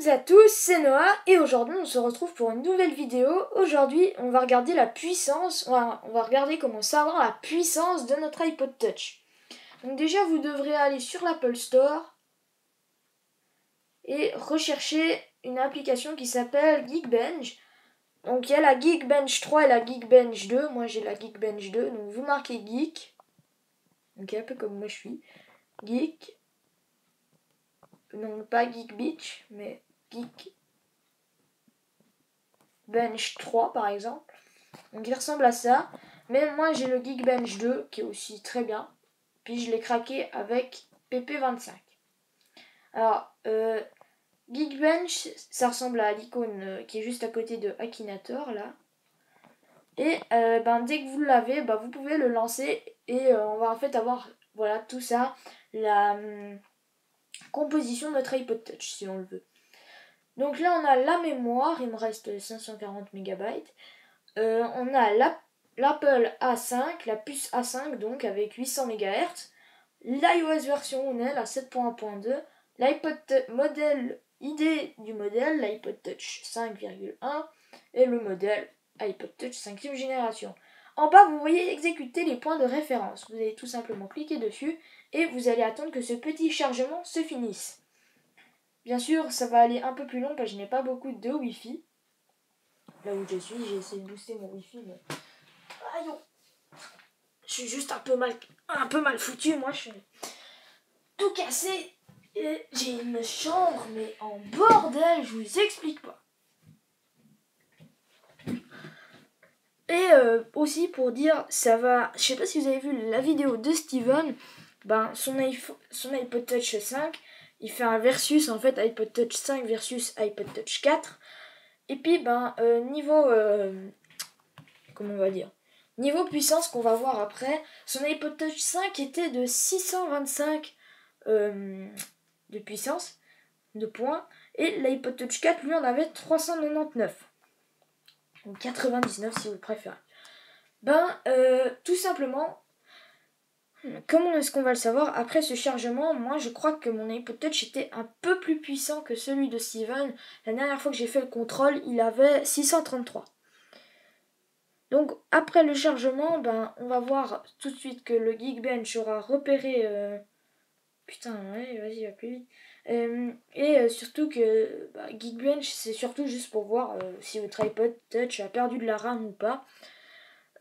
toutes et à tous, c'est Noah et aujourd'hui on se retrouve pour une nouvelle vidéo. Aujourd'hui on va regarder la puissance, on va regarder comment savoir la puissance de notre iPod Touch. Donc déjà vous devrez aller sur l'Apple Store et rechercher une application qui s'appelle Geekbench. Donc il y a la Geekbench 3 et la Geekbench 2, moi j'ai la Geekbench 2, donc vous marquez Geek, donc un peu comme moi je suis, Geek. Non, pas Geek Beach, mais Geekbench 3 par exemple. Donc il ressemble à ça. Mais moi j'ai le Geekbench 2 qui est aussi très bien. Puis je l'ai craqué avec PP25. Alors, Geekbench, ça ressemble à l'icône qui est juste à côté de Akinator là. Et dès que vous l'avez, vous pouvez le lancer et on va en fait avoir voilà tout ça, la composition de notre iPod Touch si on le veut. Donc là on a la mémoire, il me reste 540 MB. On a l'Apple A5, la puce A5 donc avec 800 MHz. L'iOS version on est à 7.1.2. L'iPod modèle ID du modèle, l'iPod Touch 5,1 et le modèle iPod Touch 5e génération. En bas vous voyez exécuter les points de référence. Vous allez tout simplement cliquer dessus et vous allez attendre que ce petit chargement se finisse. Bien sûr, ça va aller un peu plus long parce que je n'ai pas beaucoup de Wi-Fi. Là où je suis, j'ai essayé de booster mon Wi-Fi, mais... Aïe, je suis juste un peu mal foutu, moi je suis tout cassé. Et j'ai une chambre, mais en bordel, je vous explique pas. Et aussi pour dire, ça va... Je sais pas si vous avez vu la vidéo de Steven, son iPod Touch 5... Il fait un versus en fait iPod Touch 5 versus iPod Touch 4. Et puis comment on va dire, niveau puissance qu'on va voir après, son iPod Touch 5 était de 625 de puissance, de points, et l'iPod Touch 4 lui en avait 399. Ou 99 si vous préférez. Tout simplement, comment est-ce qu'on va le savoir? Après ce chargement, moi je crois que mon iPod Touch était un peu plus puissant que celui de Steven. La dernière fois que j'ai fait le contrôle, il avait 633. Donc après le chargement, on va voir tout de suite que le Geekbench aura repéré... Putain, ouais, vas-y, va plus vite. Et surtout que Geekbench, c'est surtout juste pour voir si votre iPod Touch a perdu de la RAM ou pas.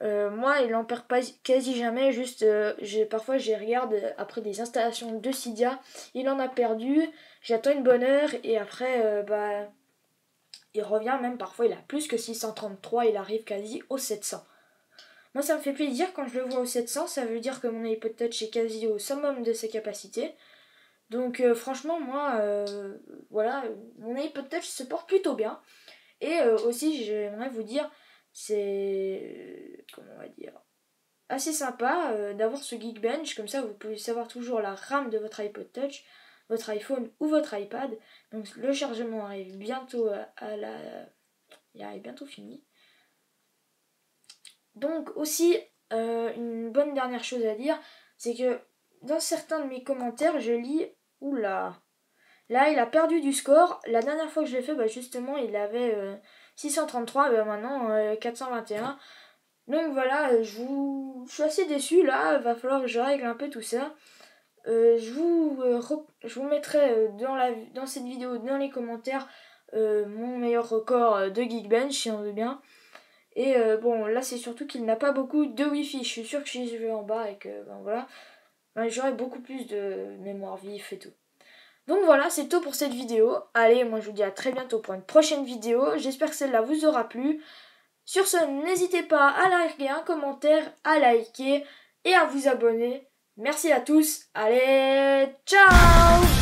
Moi il en perd pas quasi jamais, juste parfois je regarde après des installations de Cydia, il en a perdu, j'attends une bonne heure et après il revient, même parfois il a plus que 633, il arrive quasi aux 700. Moi ça me fait plaisir quand je le vois aux 700, ça veut dire que mon iPod Touch est quasi au summum de ses capacités. Donc franchement moi voilà, mon iPod Touch se porte plutôt bien. Et aussi j'aimerais vous dire, c'est comment on va dire, assez sympa d'avoir ce Geekbench, comme ça vous pouvez savoir toujours la RAM de votre iPod Touch, votre iPhone ou votre iPad. Donc le chargement arrive bientôt il arrive bientôt fini. Donc aussi une bonne dernière chose à dire, c'est que dans certains de mes commentaires je lis oula, là il a perdu du score. La dernière fois que je l'ai fait, justement il avait 633, maintenant 421. Donc voilà, je suis assez déçu là, va falloir que je règle un peu tout ça. Je vous mettrai dans cette vidéo, dans les commentaires, mon meilleur record de Geekbench si on veut bien. Et bon, là c'est surtout qu'il n'a pas beaucoup de Wi-Fi. Je suis sûr que si je vais en bas et que voilà, j'aurai beaucoup plus de mémoire vif et tout. Donc voilà, c'est tout pour cette vidéo. Allez, moi je vous dis à très bientôt pour une prochaine vidéo. J'espère que celle-là vous aura plu. Sur ce, n'hésitez pas à liker un commentaire, à liker et à vous abonner. Merci à tous. Allez, ciao!